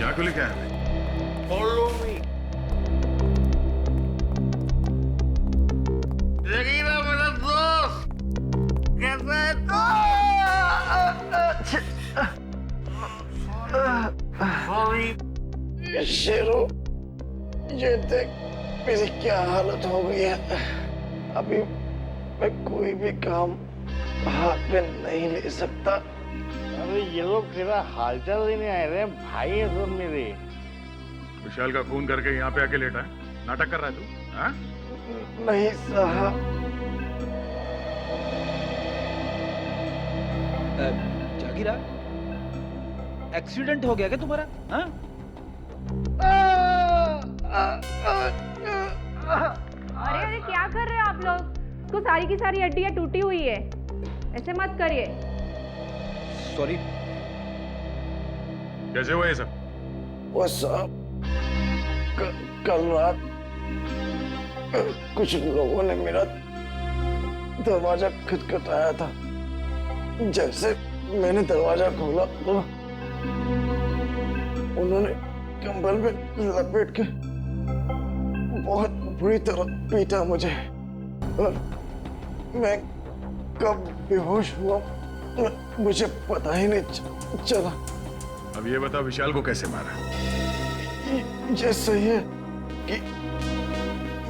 यहाँ क्यों लेके आया? Follow me. जगीरा मेरा दोस्त, कैसा है तू? सॉरी शेरो, ये देख मेरी क्या हालत हो गई है। अभी मैं कोई भी काम हाथ में नहीं ले सकता। अरे ये लोग तेरा हालचाल लेने आए रहे, भाई है सब मेरे। विशाल का खून करके यहाँ पे आके लेटा है, नाटक कर रहा है तू? हाँ? नहीं साहब। जागीरा, एक्सीडेंट हो गया क्या तुम्हारा? हाँ? अरे अरे क्या कर रहे हैं आप लोग? उसको सारी की सारी हड्डियां टूटी हुई है, ऐसे मत करिए। सॉरी। कैसे हुआ ये सब? वो साहब कल रात कुछ लोगों ने मेरा दरवाजा खटखटाया था। जैसे मैंने दरवाजा खोला तो उन्होंने कंबल में लपेट के बहुत बुरी तरह पीटा मुझे, और मैं कब बेहोश हुआ मुझे पता ही नहीं चला। अब ये बताओ विशाल को कैसे मारा? ये सही है कि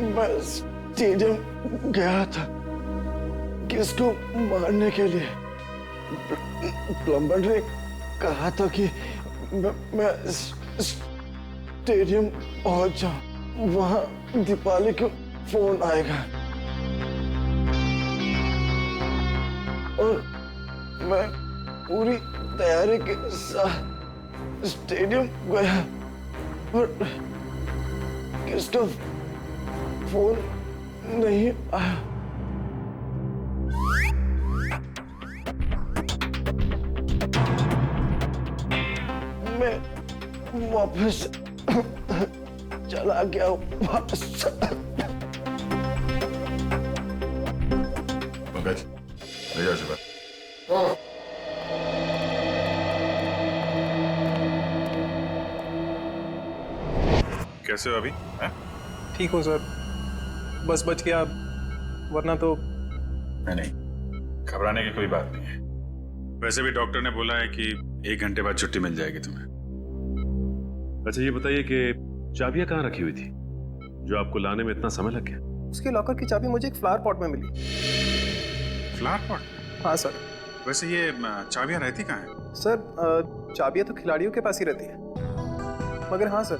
मैं स्टेडियम गया था किसको मारने के लिए। प्लम्बर ने कहा था कि मैं स्टेडियम पहुंच जाऊं, वहां दीपाली को फोन आएगा और मैं पूरी तैयारी के साथ स्टेडियम गया, पर किसका फोन नहीं आया। मैं वापस चला गया वापस। पंकज, ले जाओ शिवा। कैसे हो अभी? ठीक हो सर, बस बच गया, वरना तो। नहीं, घबराने की कोई बात नहीं है। वैसे भी डॉक्टर ने बोला है कि 1 घंटे बाद छुट्टी मिल जाएगी तुम्हें। अच्छा ये बताइए कि चाबियां कहाँ रखी हुई थी जो आपको लाने में इतना समय लग गया? उसके लॉकर की चाबी मुझे एक फ्लावर पॉट में मिली। Flower pot? हाँ सर। वैसे ये चाबियां रहती कहाँ हैं? सर चाबियां तो खिलाड़ियों के पास ही रहती है, मगर हाँ सर,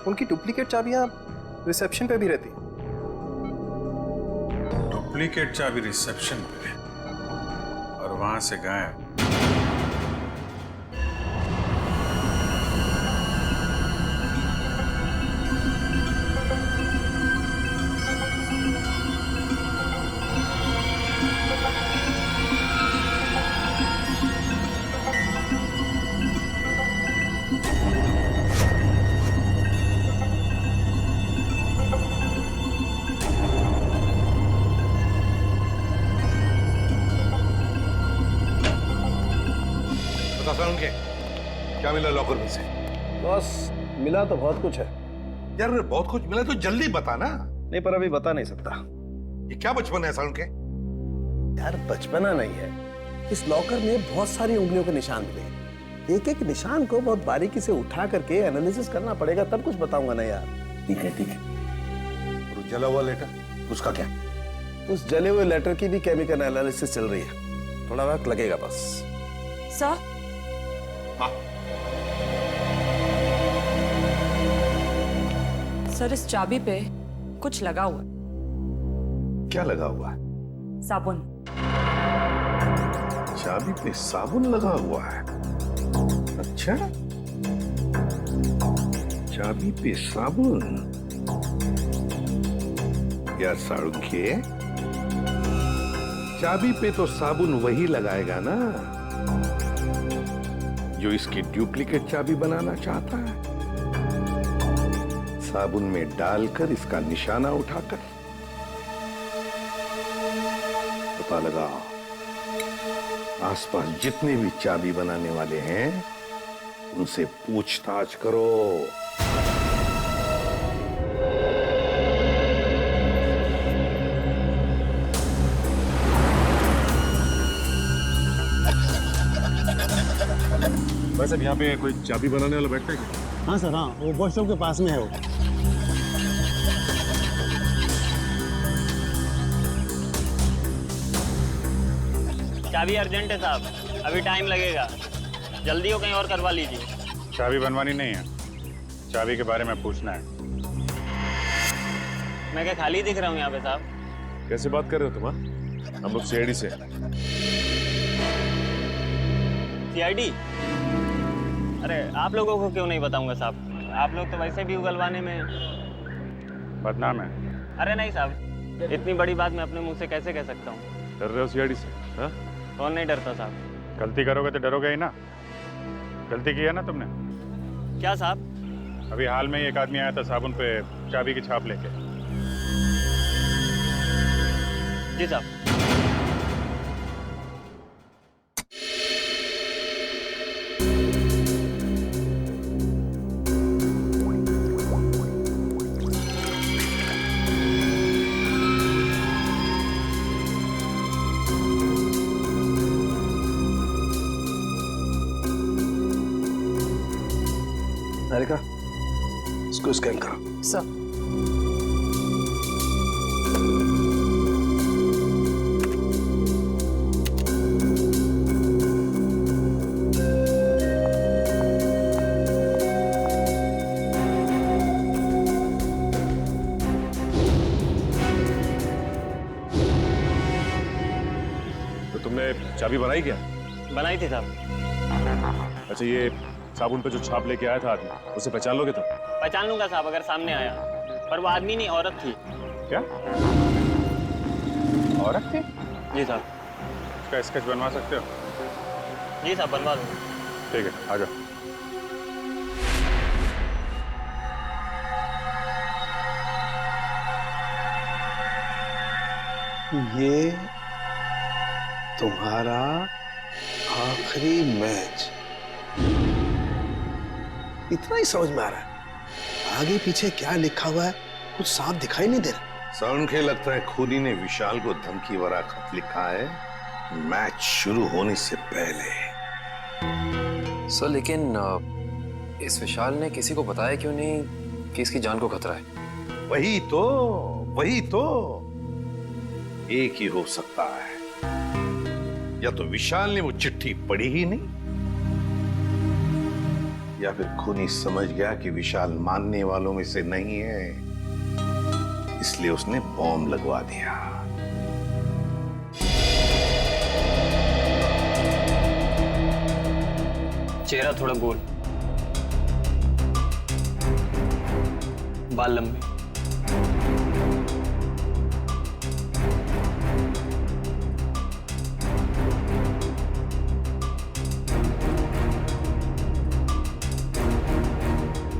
उनकी डुप्लीकेट चाबियां रिसेप्शन पे भी रहती है। डुप्लीकेट चाबी रिसेप्शन पे और वहां से गायब? उनके क्या मिला लॉकर में से? बॉस मिला तो बहुत कुछ है यार, बहुत कुछ मिला तो जल्दी बता ना। नहीं, पर अभी बता नहीं सकता। ये क्या बचपन है सालू के? यार बचपना नहीं है, इस लॉकर में बहुत सारी उंगलियों के निशान मिले। एक एक निशान को बहुत बारीकी से उठा करके एनालिसिस करना पड़ेगा, तब कुछ बताऊंगा ना यार। ठीक है ठीक है। और जला हुआ लेटर उसका क्या? उस जले हुए लेटर की भी केमिकल एनालिसिस चल रही है, थोड़ा वक्त लगेगा बस। सर, हाँ सर इस चाबी पे कुछ लगा हुआ है। क्या लगा हुआ है? साबुन। चाबी पे साबुन लगा हुआ है? अच्छा, चाबी पे साबुन। यार साळुंखे, चाबी पे तो साबुन वही लगाएगा ना जो इसकी डुप्लीकेट चाबी बनाना चाहता है। साबुन में डालकर इसका निशाना उठाकर पता लगाओ आसपास जितने भी चाबी बनाने वाले हैं उनसे पूछताछ करो। वैसे यहाँ पे कोई चाबी बनाने वाला बैठता है क्या? हाँ सर, हाँ, वो वॉशरूम के पास में है वो। चाबी अर्जेंट है साहब, अभी टाइम लगेगा, जल्दी हो कहीं और करवा लीजिए। चाबी बनवानी नहीं है, चाबी के बारे में पूछना है। मैं क्या खाली दिख रहा हूँ यहाँ पे साहब? कैसे बात कर रहे हो तुम? हाँ? हम लोग सीआईडी से। सीआईडी? अरे आप लोगों को क्यों नहीं बताऊंगा साहब, आप लोग तो वैसे भी उगलवाने में बदनाम है। अरे नहीं साहब, इतनी बड़ी बात मैं अपने मुंह से कैसे कह सकता हूँ? डर रहे हो सीआईडी से? हाँ? कौन नहीं डरता साहब? गलती करोगे तो डरोगे ही ना। गलती की है ना तुमने? क्या साहब? अभी हाल में ही एक आदमी आया था साबुन पे चाबी की छाप लेके। जी साहब। निहारिका, इसको स्कैन करो। सर। तो तुमने चाबी बनाई क्या? बनाई थी साहब। अच्छा, ये साबुन पे जो छाप लेके आया था आदमी, उसे पहचान लोगे तुम? पहचान लूंगा साहब अगर सामने आया, पर वो आदमी नहीं औरत थी। क्या? औरत थी? जी साहब। इसका स्केच बनवा सकते हो? जी साहब, बनवा दूँ। ठीक है, आ जाओ। ये तुम्हारा आखिरी मैच, इतना ही समझ में आ रहा है। आगे पीछे क्या लिखा हुआ है कुछ साफ दिखाई नहीं दे रहा। सर, के लगता है खूनी ने विशाल को धमकी भरा खत लिखा है मैच शुरू होने से पहले। सर, लेकिन इस विशाल ने किसी को बताया क्यों नहीं कि इसकी जान को खतरा है? वही तो एक ही हो सकता है, या तो विशाल ने वो चिट्ठी पढ़ी ही नहीं, या फिर खूनी समझ गया कि विशाल मानने वालों में से नहीं है, इसलिए उसने बॉम्ब लगवा दिया। चेहरा थोड़ा गोल, बाल लंबे,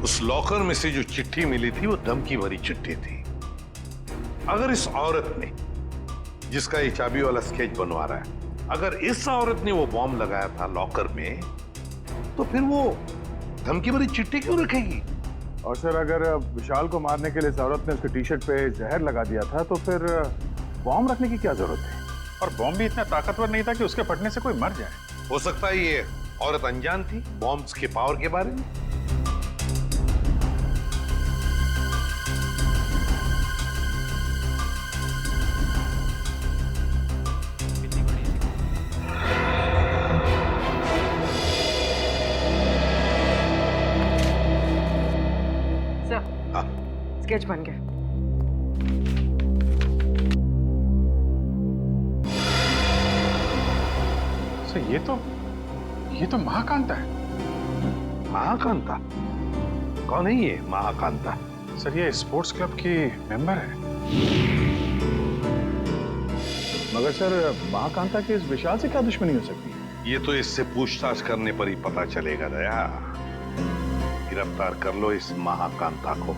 उस लॉकर में से जो चिट्ठी मिली थी वो धमकी भरी चिट्ठी थी। अगर इस औरत ने, जिसका ये चाबी वाला स्केच बनवा रहा है, अगर इस औरत ने वो बॉम्ब लगाया था लॉकर में, तो फिर वो धमकी भरी चिट्ठी क्यों रखेगी? और सर, अगर विशाल को मारने के लिए इस औरत ने उसके टी शर्ट पे जहर लगा दिया था, तो फिर बॉम्ब रखने की क्या जरूरत है? और बॉम्ब भी इतना ताकतवर नहीं था कि उसके फटने से कोई मर जाए। हो सकता है ये औरत अनजान थी बॉम्ब्स के पावर के बारे में। स्केच बन गया। सर, ये तो महाकांता है। महाकांता? कौन है ये महाकांता? सर, ये स्पोर्ट्स क्लब की मेंबर है। मगर सर, महाकांता के इस विशाल से क्या दुश्मनी हो सकती है? ये तो इससे पूछताछ करने पर ही पता चलेगा दया। गिरफ्तार कर लो इस महाकांता को।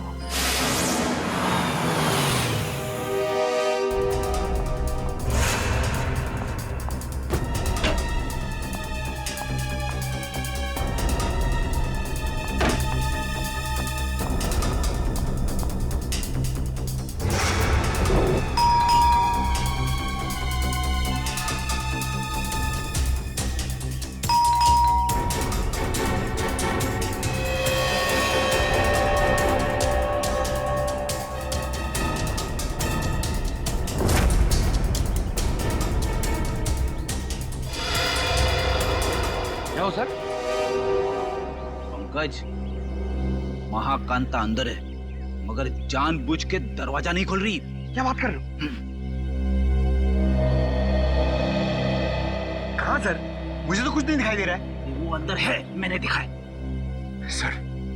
पंकज, महाकांता अंदर है, मगर जानबूझ के दरवाजा नहीं खोल रही। क्या बात कर रहे हो? कहाँ सर? मुझे तो कुछ नहीं दिखाई दे रहा है। वो अंदर है, मैंने दिखाया। सर,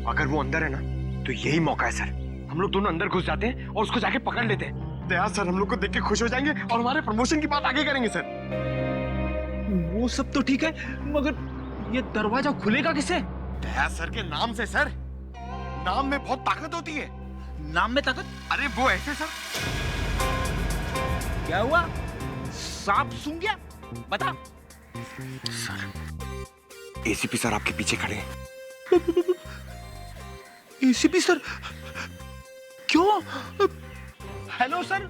अगर वो अंदर है ना, तो यही मौका है सर। हम लोग दोनों अंदर घुस जाते हैं और उसको जाके पकड़ लेते हैं। दया सर हम लोग को देख के खुश हो जाएंगे और हमारे प्रमोशन की बात आगे करेंगे सर। वो सब तो ठीक है, मगर ये दरवाजा खुलेगा किसे? दया सर के नाम से सर। नाम में बहुत ताकत होती है। नाम में ताकत? अरे वो ऐसे सर। क्या हुआ? सांप सूंघ गया? बता। सर, एसीपी सर आपके पीछे खड़े हैं। ACP sir? क्यों? Hello sir.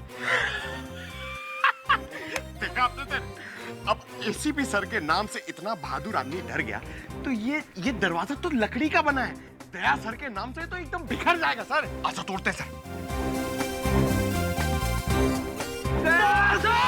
देखा आपने सर? अब एसीपी सर के नाम से इतना बहादुर आदमी डर गया, तो ये दरवाजा तो लकड़ी का बना है। दया सर के नाम से तो एकदम बिखर जाएगा सर। अच्छा तोड़ते सर। दया सर!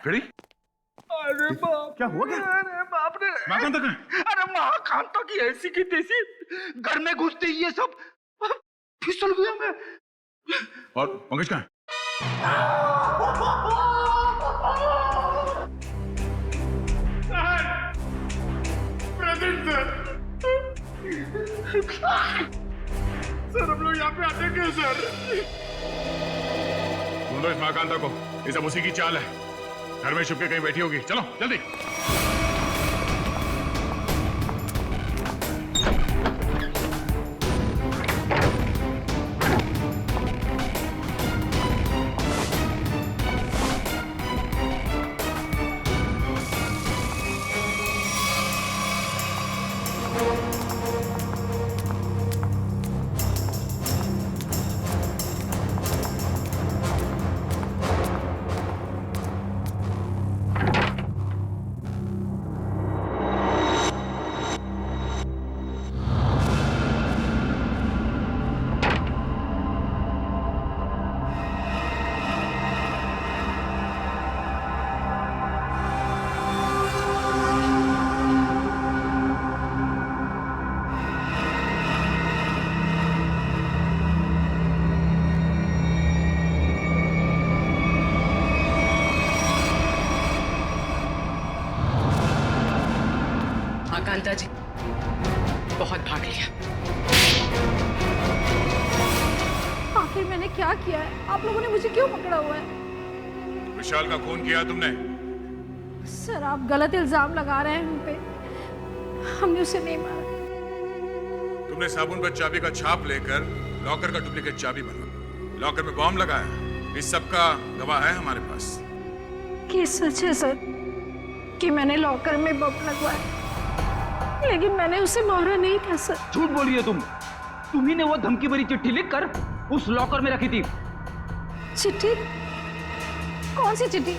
खड़ी? अरे बाप! क्या हुआ क्या? अरे बाप रे! महाकांता कहाँ है? अरे महाकांता की ऐसी की तैसी घर में घुसते ही ये सब फिसल गया मैं। और पंकज कहाँ है? प्रेजेंट सर हम लोग यहाँ पे आते क्यों सर? ढूंढो इस महाकांता को, ये सब उसी की चाल है। घर में छुप के कहीं बैठी होगी। चलो जल्दी। कांता जी बहुत भाग लिया। आखिर मैंने क्या किया है? आप लोगों ने मुझे क्यों पकड़ा हुआ है? विशाल का खून किया तुमने? सर आप गलत इल्जाम लगा रहे हैं हम पे। हमने उसे नहीं मारा। तुमने साबुन पर चाबी का छाप लेकर लॉकर का डुप्लीकेट चाबी बना, लॉकर में बॉम्ब लगाया। इस सब का गवाह है हमारे पास। ये सच है सर कि मैंने लॉकर में बम लगवाया, लेकिन मैंने उसे मारा नहीं था सर। झूठ बोल रही हो तुम। तुम्ही ने वो धमकी भरी चिट्ठी लिखकर उस लॉकर में रखी थी। चिट्ठी? कौन सी चिट्ठी?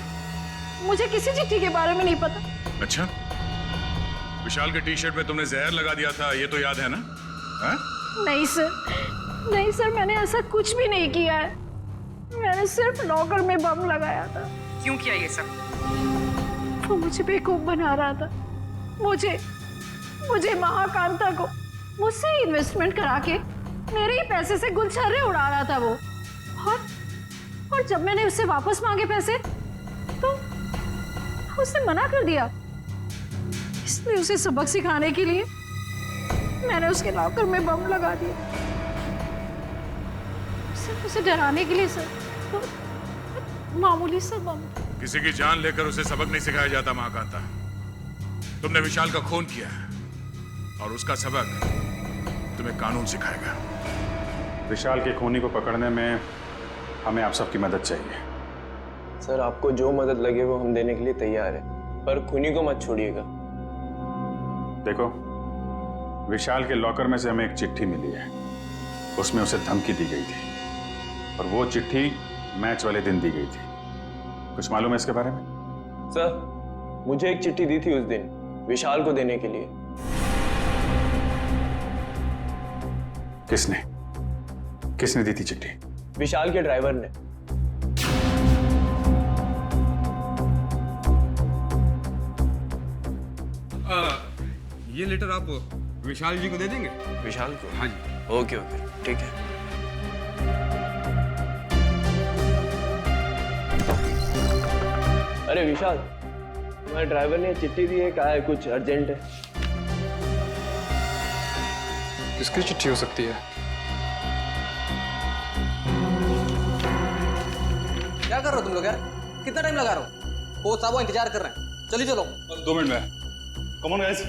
मुझे किसी चिट्ठी के बारे में नहीं पता। अच्छा, विशाल के टी शर्ट में तुमने जहर लगा दिया था, ये तो याद है ना? हा? नहीं सर, नहीं सर, मैंने ऐसा कुछ भी नहीं किया है। मैंने सिर्फ लॉकर में बम लगाया था। क्यों किया ये सब? वो मुझे बेवकूफ बना रहा था। मुझे महाकांता को मुझसे इन्वेस्टमेंट करा के मेरे ही पैसे से गुलछर्रे उड़ा रहा था वो। और जब मैंने उससे वापस मांगे पैसे तो उसने मना कर दिया। इसलिए उसे सबक सिखाने के लिए मैंने उसके लॉकर में बम लगा दिया। सिर्फ उसे डराने के लिए सर, तो मामूली सा बम। किसी की जान लेकर उसे सबक नहीं सिखाया जाता महाकांता। तुमने विशाल का खून किया है और उसका सबक तुम्हें कानून सिखाएगा। विशाल के खूनी को पकड़ने में हमें आप सबकी मदद चाहिए। सर आपको जो मदद लगे वो हम देने के लिए तैयार हैं। पर खूनी को मत छोड़िएगा। देखो, विशाल के लॉकर में से हमें एक चिट्ठी मिली है, उसमें उसे धमकी दी गई थी और वो चिट्ठी मैच वाले दिन दी गई थी। कुछ मालूम है इसके बारे में? सर, मुझे एक चिट्ठी दी थी उस दिन विशाल को देने के लिए। किसने दी थी चिट्ठी? विशाल के ड्राइवर ने। ये लेटर आप विशाल जी को दे देंगे? विशाल को? हाँ जी। ओके ओके, ठीक है। अरे विशाल, तुम्हारे ड्राइवर ने चिट्ठी दी है, कहा है कुछ अर्जेंट है। किसकी चिट्ठी हो सकती है? क्या कर रहे हो तुम लोग यार? कितना टाइम लगा रहे हो? कोच साहब वो इंतजार कर रहे हैं, चलिए चलो। बस 2 मिनट में। Come on guys.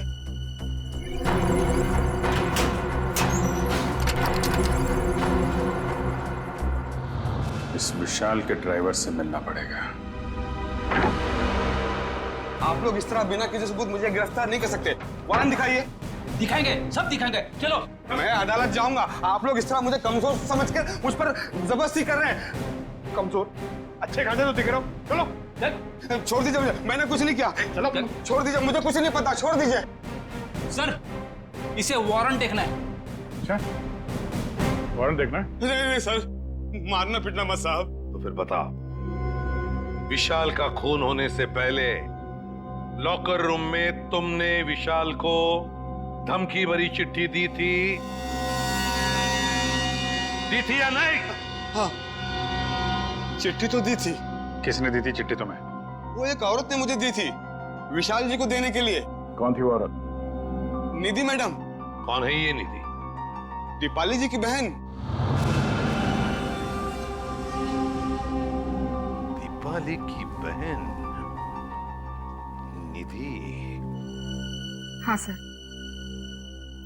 इस विशाल के ड्राइवर से मिलना पड़ेगा। आप लोग इस तरह बिना किसी सबूत मुझे गिरफ्तार नहीं कर सकते। वारंट दिखाइए। दिखाएंगे, सब दिखाएंगे, चलो। मैं अदालत जाऊंगा। आप लोग इस तरह मुझे कमजोर समझकर मुझ पर जबरदस्ती कर रहे हैं। कमजोर? अच्छे खासे तो दिख रहे हो। चलो, छोड़ दीजिए मुझे, मैंने कुछ नहीं किया। चलो, छोड़ दीजिए, मुझे कुछ नहीं पता, छोड़ दीजिए। सर, इसे वारंट देखना है। अच्छा, वारंट देखना है? नहीं सर, मारना पीटना मत साहब। तो फिर बता, विशाल का खून होने से पहले लॉकर रूम में तुमने विशाल को धमकी भरी चिट्ठी दी थी या नहीं? हाँ, चिट्ठी तो दी थी। किसने दी थी चिट्ठी तुम्हें? वो एक औरत ने मुझे दी थी विशाल जी को देने के लिए। कौन थी वो औरत? निधि मैडम। कौन है ये निधि? दीपाली जी की बहन। दीपाली की बहन निधि? हाँ सर,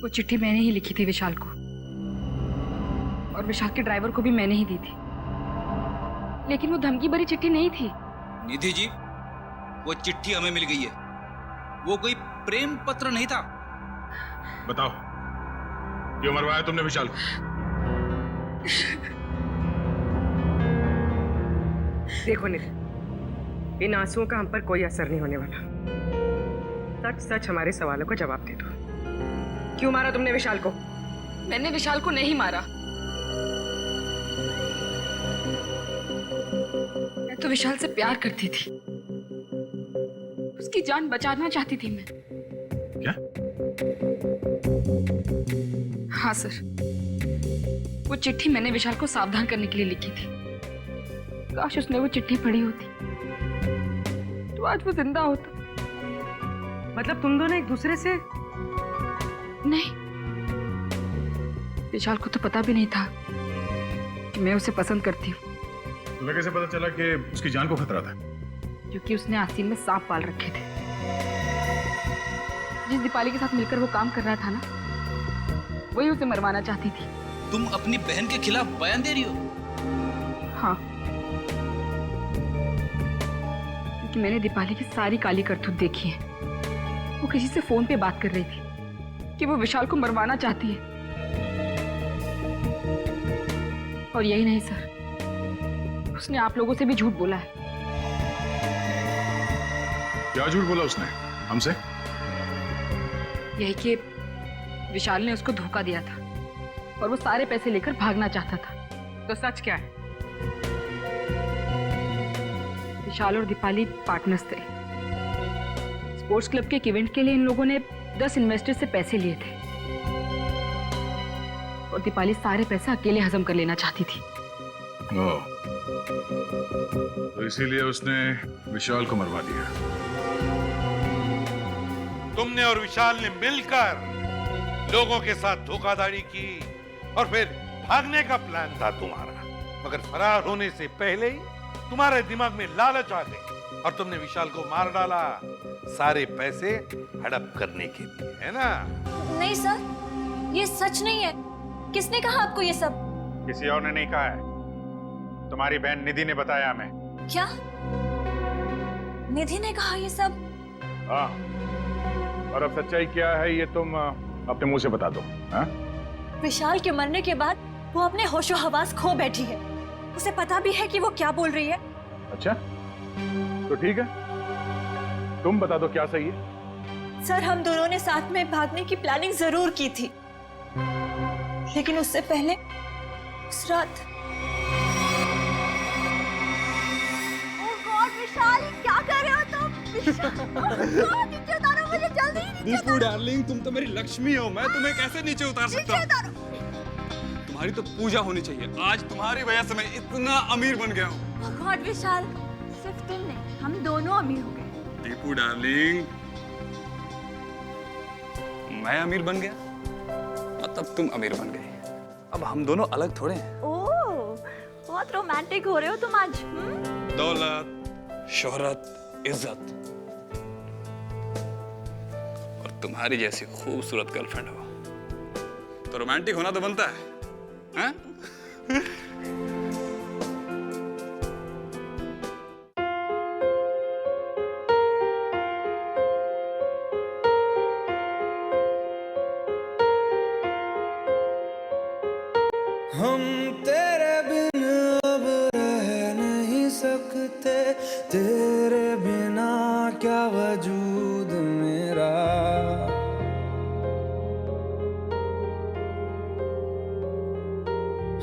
वो चिट्ठी मैंने ही लिखी थी विशाल को, और विशाल के ड्राइवर को भी मैंने ही दी थी, लेकिन वो धमकी भरी चिट्ठी नहीं थी। निधि जी, वो चिट्ठी हमें मिल गई है, वो कोई प्रेम पत्र नहीं था। बताओ, क्यों मरवाया तुमने विशाल को? देखो निधि, इन आंसुओं का हम पर कोई असर नहीं होने वाला। सच सच हमारे सवालों का जवाब दे दो। क्यों मारा तुमने विशाल को? मैंने विशाल को नहीं मारा। मैं तो विशाल से प्यार करती थी, उसकी जान बचाना चाहती थी मैं। क्या? हाँ सर, वो चिट्ठी मैंने विशाल को सावधान करने के लिए लिखी थी। काश उसने वो चिट्ठी पढ़ी होती तो आज वो जिंदा होता। मतलब तुम दोनों एक दूसरे से? नहीं, विशाल को तो पता भी नहीं था कि मैं उसे पसंद करती हूँ। तुम्हें कैसे पता चला कि उसकी जान को खतरा था? क्योंकि उसने आस्तीन में सांप पाल रखे थे। जिस दीपाली के साथ मिलकर वो काम कर रहा था ना, वही उसे मरवाना चाहती थी। तुम अपनी बहन के खिलाफ बयान दे रही हो? हाँ, क्योंकि मैंने दीपाली की सारी काली करतूत देखी है। वो किसी से फोन पे बात कर रही थी कि वो विशाल को मरवाना चाहती है। और यही नहीं सर, उसने आप लोगों से भी झूठ बोला है। क्या झूठ बोला उसने हमसे? यही कि विशाल ने उसको धोखा दिया था और वो सारे पैसे लेकर भागना चाहता था। तो सच क्या है? विशाल और दीपाली पार्टनर्स थे। स्पोर्ट्स क्लब के एक इवेंट के लिए इन लोगों ने 10 इन्वेस्टर से पैसे लिए थे और दीपाली सारे पैसे अकेले हजम कर लेना चाहती थी। तो इसीलिए उसने विशाल को मरवा दिया। तुमने और विशाल ने मिलकर लोगों के साथ धोखाधड़ी की और फिर भागने का प्लान था तुम्हारा, मगर फरार होने से पहले ही तुम्हारे दिमाग में लालच आ गई और तुमने विशाल को मार डाला, सारे पैसे हड़प करने के लिए, है ना? नहीं सर, ये सच नहीं है। किसने कहा आपको ये सब? किसी और ने नहीं कहा है, तुम्हारी बहन निधि ने बताया हमें। क्या? निधि ने कहा ये सब? हाँ, और अब सच्चाई क्या है ये तुम अपने मुंह से बता दो। हाँ? विशाल के मरने के बाद वो अपने होशो हवास खो बैठी है। उसे पता भी है कि वो क्या बोल रही है। अच्छा, तो ठीक है, तुम बता दो क्या सही है। सर, हम दोनों ने साथ में भागने की प्लानिंग जरूर की थी, लेकिन उससे पहले उस रात। ओह गॉड विशाल, क्या कर रहे हो तुम? नीचे उतारो मुझे, जल्दी नीचे उतारो। डार्लिंग, तुम तो मेरी लक्ष्मी हो, मैं तुम्हें कैसे नीचे उतार सकता हूँ? तुम्हारी तो पूजा होनी चाहिए। आज तुम्हारी वजह से मैं इतना अमीर बन गया हूँ। ओह गॉड विशाल, सिर्फ तुम नहीं, हम दोनों अमीर हो गए। दीपू डार्लिंग, मैं अमीर बन गया मतलब तुम अमीर बन गई। अब हम दोनों अलग थोड़े हैं। ओह, बहुत रोमांटिक हो रहे हो तुम आज। दौलत, शोहरत, इज्जत और तुम्हारी जैसी खूबसूरत गर्लफ्रेंड हो तो रोमांटिक होना तो बनता है, हैं? हम तेरे बिन अब रह नहीं सकते, तेरे बिना क्या वजूद मेरा।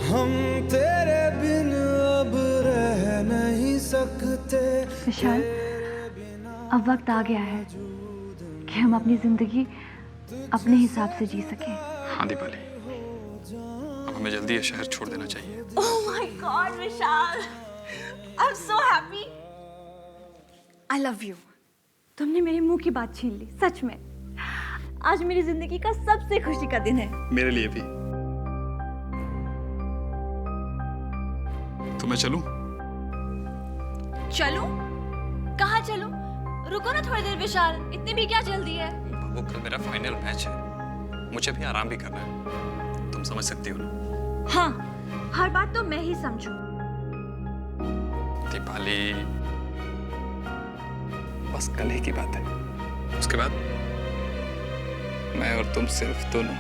हम तेरे बिन अब रह नहीं सकते। विशाल, अब वक्त आ गया है कि हम अपनी जिंदगी अपने हिसाब से जी सकें। हाँ दीपाली, अब हमें जल्दी ये शहर छोड़ देना चाहिए। Oh my God, Vishal, I'm so happy. I love you. तुमने मेरे मुंह की बात छीन ली, सच में। आज मेरी जिंदगी का सबसे खुशी का दिन है। मेरे लिए भी। तो मैं चलूं? चलूं? कहाँ चलूं? रुको ना थोड़ी देर विशाल, इतनी भी क्या जल्दी है? वो कल मेरा फाइनल मैच है, मुझे भी आराम भी करना है, तुम समझ सकती हो ना? हाँ, हर बात तो मैं ही समझूं। दीपाली, बस कल ही की बात है, उसके बाद मैं और तुम सिर्फ दोनों,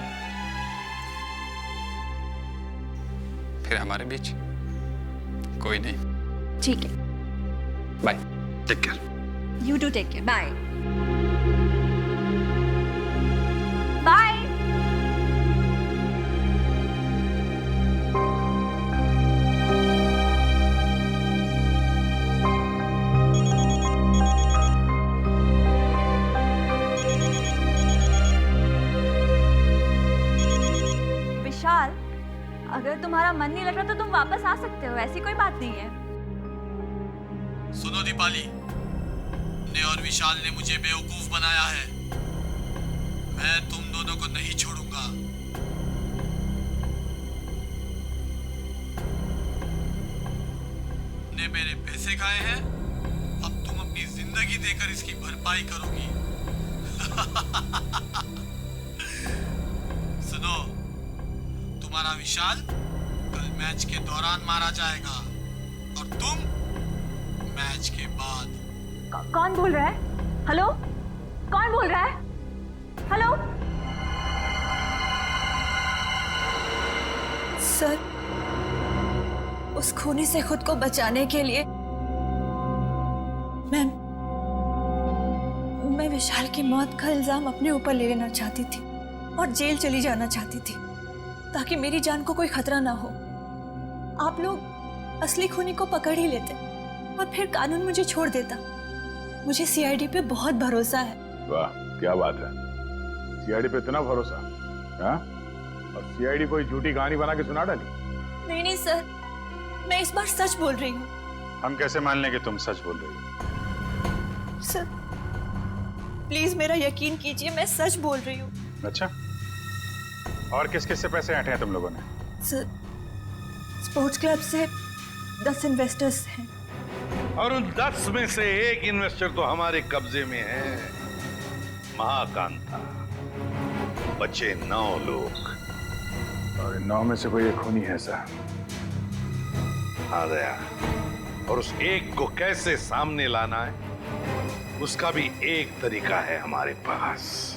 फिर हमारे बीच कोई नहीं। ठीक है, bye, take care. You do take care. Bye. Bye. Vishal, अगर तुम्हारा मन नहीं लग रहा तो तुम वापस आ सकते हो, ऐसी कोई बात नहीं है। सुनो दीपाली, ने और विशाल ने मुझे बेवकूफ बनाया है। मैं तुम दोनों को नहीं छोड़ूंगा। ने मेरे पैसे खाए हैं, अब तुम अपनी जिंदगी देकर इसकी भरपाई करोगी। सुनो, तुम्हारा विशाल कल मैच के दौरान मारा जाएगा और तुम मैच के बाद। कौन बोल रहा है? हेलो, कौन बोल रहा है? हेलो सर, उस खूनी से खुद को बचाने के लिए मैं विशाल की मौत का इल्जाम अपने ऊपर ले लेना चाहती थी और जेल चली जाना चाहती थी ताकि मेरी जान को कोई खतरा ना हो। आप लोग असली खूनी को पकड़ ही लेते और फिर कानून मुझे छोड़ देता। मुझे सीआईडी पे बहुत भरोसा है। वाह, क्या बात है, सीआईडी पे इतना भरोसा? हाँ? और सीआईडी कोई झूठी कहानी बना के सुना डाली? नहीं नहीं सर, मैं इस बार सच बोल रही हूँ। हम कैसे मान लें कि तुम सच बोल रही हो? सर प्लीज मेरा यकीन कीजिए, मैं सच बोल रही हूँ। अच्छा, और किस किस से पैसे ऐंठे हैं तुम लोगों ने? सर, स्पोर्ट्स क्लब से 10 इन्वेस्टर्स हैं। और उन 10 में से एक इन्वेस्टर तो हमारे कब्जे में है, महाकांता। बचे 9 लोग और इन 9 में से कोई एक खूनी है सर। आ गया, और उस एक को कैसे सामने लाना है उसका भी एक तरीका है हमारे पास।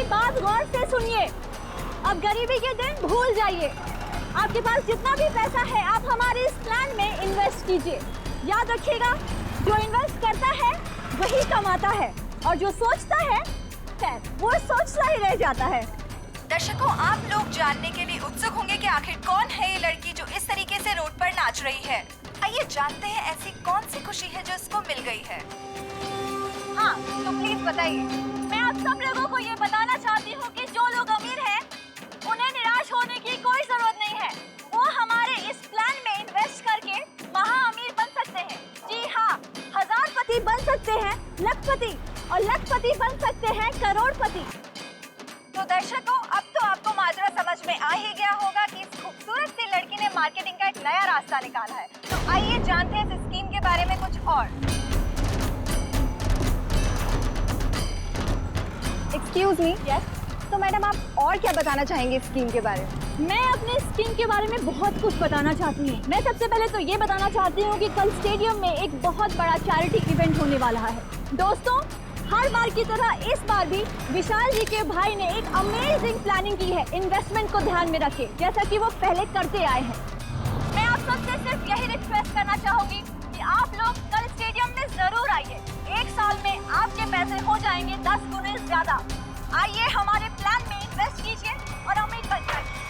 बात गौर से सुनिए। अब गरीबी के दिन भूल जाइए। आपके पास जितना भी पैसा है आप हमारे इस प्लान में इन्वेस्ट कीजिए। याद रखिएगा, जो इन्वेस्ट करता है वही कमाता है और जो सोचता है खैर वो सोचता ही रह जाता है। दर्शकों, आप लोग जानने के लिए उत्सुक होंगे कि आखिर कौन है ये लड़की जो इस तरीके से रोड पर नाच रही है। आइए जानते हैं ऐसी कौन सी खुशी है जो इसको मिल गई है। हाँ, तो प्लीज बताइए। मैं आप सब लोगों को ये बताना चाहती हूँ कि जो लोग अमीर हैं, उन्हें निराश होने की कोई जरूरत नहीं है। वो हमारे इस प्लान में इन्वेस्ट करके महा अमीर बन सकते हैं। जी हाँ, हजारपति बन सकते हैं, लखपति, और लखपति बन सकते हैं करोड़पति। तो दर्शकों, अब तो आपको माजरा समझ में आ ही गया होगा कि इस खूबसूरत सी लड़की ने मार्केटिंग का एक नया रास्ता निकाला है। तो आइए जानते हैं इस स्कीम के बारे में कुछ और। Excuse me. यस। तो मैडम आप और क्या बताना चाहेंगे स्कीम के बारे में? मैं अपने स्कीम के बारे में बहुत कुछ बताना चाहती हूँ। मैं सबसे पहले तो ये बताना चाहती हूँ कि कल स्टेडियम में एक बहुत बड़ा चैरिटी इवेंट होने वाला है। दोस्तों, हर बार की तरह इस बार भी विशाल जी के भाई ने एक अमेजिंग प्लानिंग की है इन्वेस्टमेंट को ध्यान में रखे, जैसा कि वो पहले करते आए हैं। मैं आप सबसे सिर्फ यही रिक्वेस्ट करना चाहूंगी कि आप लोग कल स्टेडियम में जरूर आइए। एक साल में आपके पैसे हो जाएंगे 10 गुने ज्यादा। आइए हमारे प्लान में इन्वेस्ट कीजिए और अमीर बन जाइए।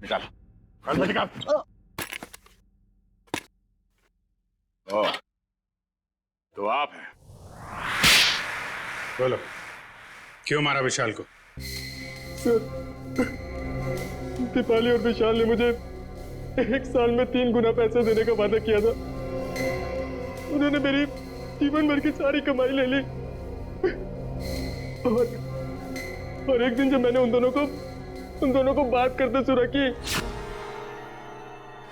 निकाल निकाल। ओह, तो आप हैं। बोलो, क्यों मारा विशाल को? सर, दीपाली और विशाल ने मुझे 1 साल में 3 गुना पैसे देने का वादा किया था। उन्होंने मेरी जीवन भर की सारी कमाई ले ली। और एक दिन जब मैंने उन दोनों को बात करते सुना कि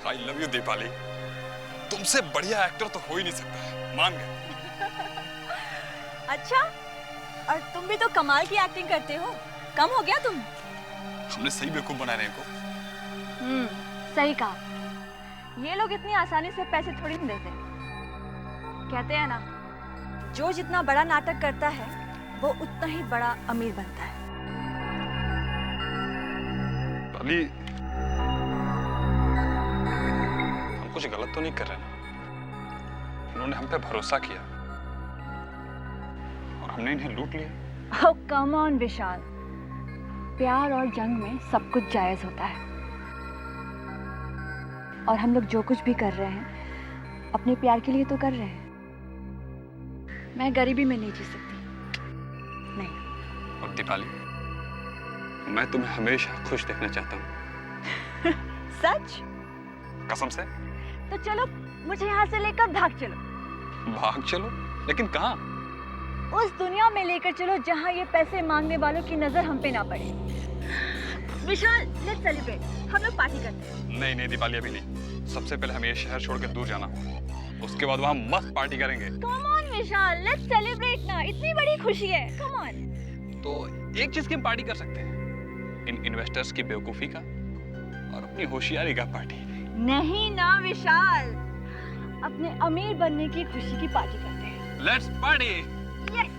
आई लव यू दीपाली, तुमसे बढ़िया एक्टर तो हो ही नहीं सकता है, मान गए। अच्छा, और तुम भी तो कमाल की एक्टिंग करते हो, कम हो गया तुम? हमने सही बेवकूफ बनाया है इनको। सही कहा। ये लोग इतनी आसानी से पैसे थोड़ी नहीं देते। कहते हैं ना, जो जितना बड़ा नाटक करता है वो उतना ही बड़ा अमीर बनता है। पाली, हम कुछ गलत तो नहीं कर रहे ना? उन्होंने हम पे भरोसा किया और हमने इन्हें लूट लिया। Oh, come on, विशाल। प्यार और जंग में सब कुछ जायज होता है। और हम लोग जो कुछ भी कर रहे हैं अपने प्यार के लिए तो कर रहे हैं। मैं गरीबी में नहीं जी सकती, नहीं। और दीपाली, मैं तुम्हें हमेशा खुश देखना चाहता हूँ। सच? कसम से। तो चलो, मुझे यहाँ से लेकर भाग चलो। भाग चलो? लेकिन कहाँ? उस दुनिया में लेकर चलो जहाँ ये पैसे मांगने वालों की नजर हम पे ना पड़े। विशाल, लेट्स सेलिब्रेट। हम लोग पार्टी करते हैं। नहीं नहीं दीपाली, अभी नहीं। सबसे पहले हमें ये शहर छोड़कर दूर जाना होगा, उसके बाद वहाँ मस्त पार्टी करेंगे। Come on Vishal, let's celebrate ना। इतनी बड़ी खुशी है, कम ऑन। तो एक चीज की हम पार्टी कर सकते हैं, इन इन्वेस्टर्स की बेवकूफी का और अपनी होशियारी का पार्टी। नहीं ना विशाल, अपने अमीर बनने की खुशी की पार्टी करते हैं। Let's party. यस।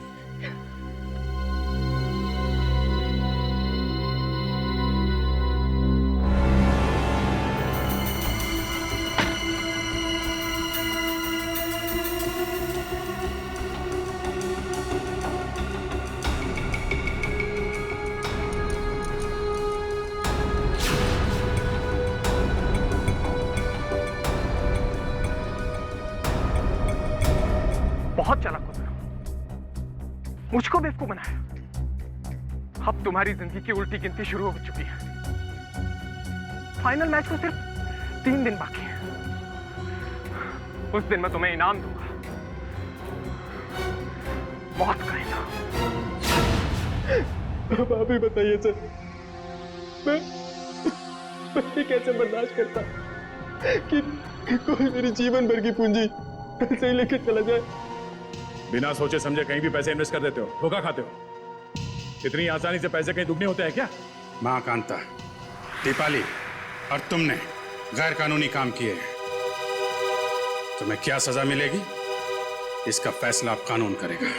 बहुत चालाक हो तुम, मुझको बेवकूफ बनाया। अब तुम्हारी जिंदगी की उल्टी गिनती शुरू हो चुकी है। फाइनल मैच को सिर्फ 3 दिन बाकी है। उस दिन मैं तुम्हें इनाम दूंगा, मौत का इनाम। अब आप ही बताइए सर, मैं कैसे बर्दाश्त करता कि कोई मेरी जीवन भर की पूंजी ऐसे ही लेके चला जाए। बिना सोचे समझे कहीं भी पैसे इन्वेस्ट कर देते हो, धोखा खाते हो। इतनी आसानी से पैसे कहीं दुगने होते हैं क्या? मां कांता, दीपाली और तुमने गैर कानूनी काम किए हैं। तुम्हें क्या सजा मिलेगी, इसका फैसला अब कानून करेगा।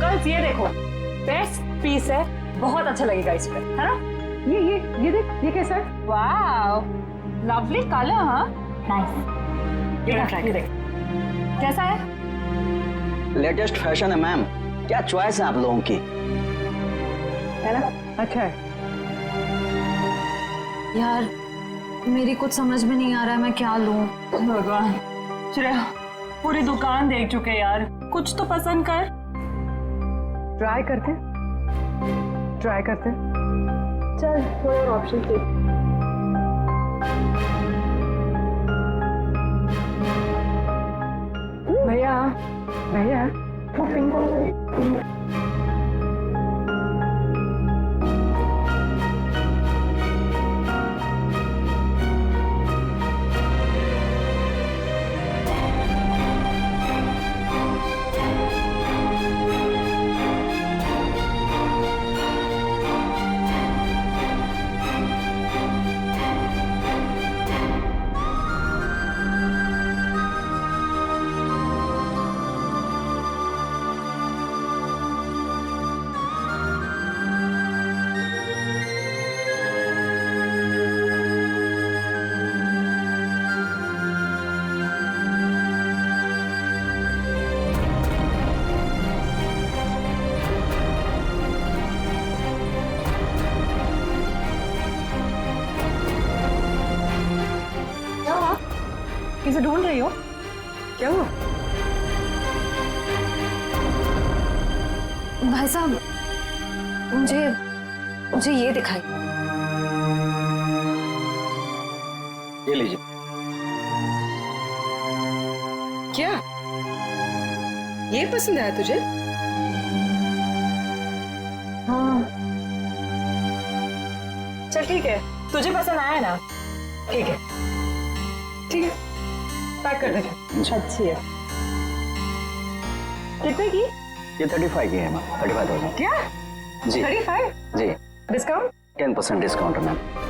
गर्ल्स ये देखो, बेस्ट पीस है, बहुत अच्छा लगेगा इस पे, है ना? ये देख, ये कैसा है? Wow, lovely colour. हाँ, नाइस। ये देख, कैसा है? लेटेस्ट फैशन है मैम, क्या चॉइस है आप लोगों की, है ना? अच्छा है यार, मेरी कुछ समझ में नहीं आ रहा है मैं क्या लूं। भगवान, श्रेया पूरी दुकान देख चुके यार, कुछ तो पसंद कर। ट्राई करते चल, थोड़े और ऑप्शन देख। भैया वो पिंक किसे ढूंढ रही हो? क्या हुआ? भाई साहब, मुझे ये दिखाई। ये लीजिए। क्या ये पसंद आया तुझे? हाँ। चल ठीक है, तुझे पसंद आया ना? ठीक है पैक कर दे। अच्छी है। कितने की? ये 35 की है मैम, 35,000। क्या? जी 35? जी। डिस्काउंट? 10% डिस्काउंट है मैम।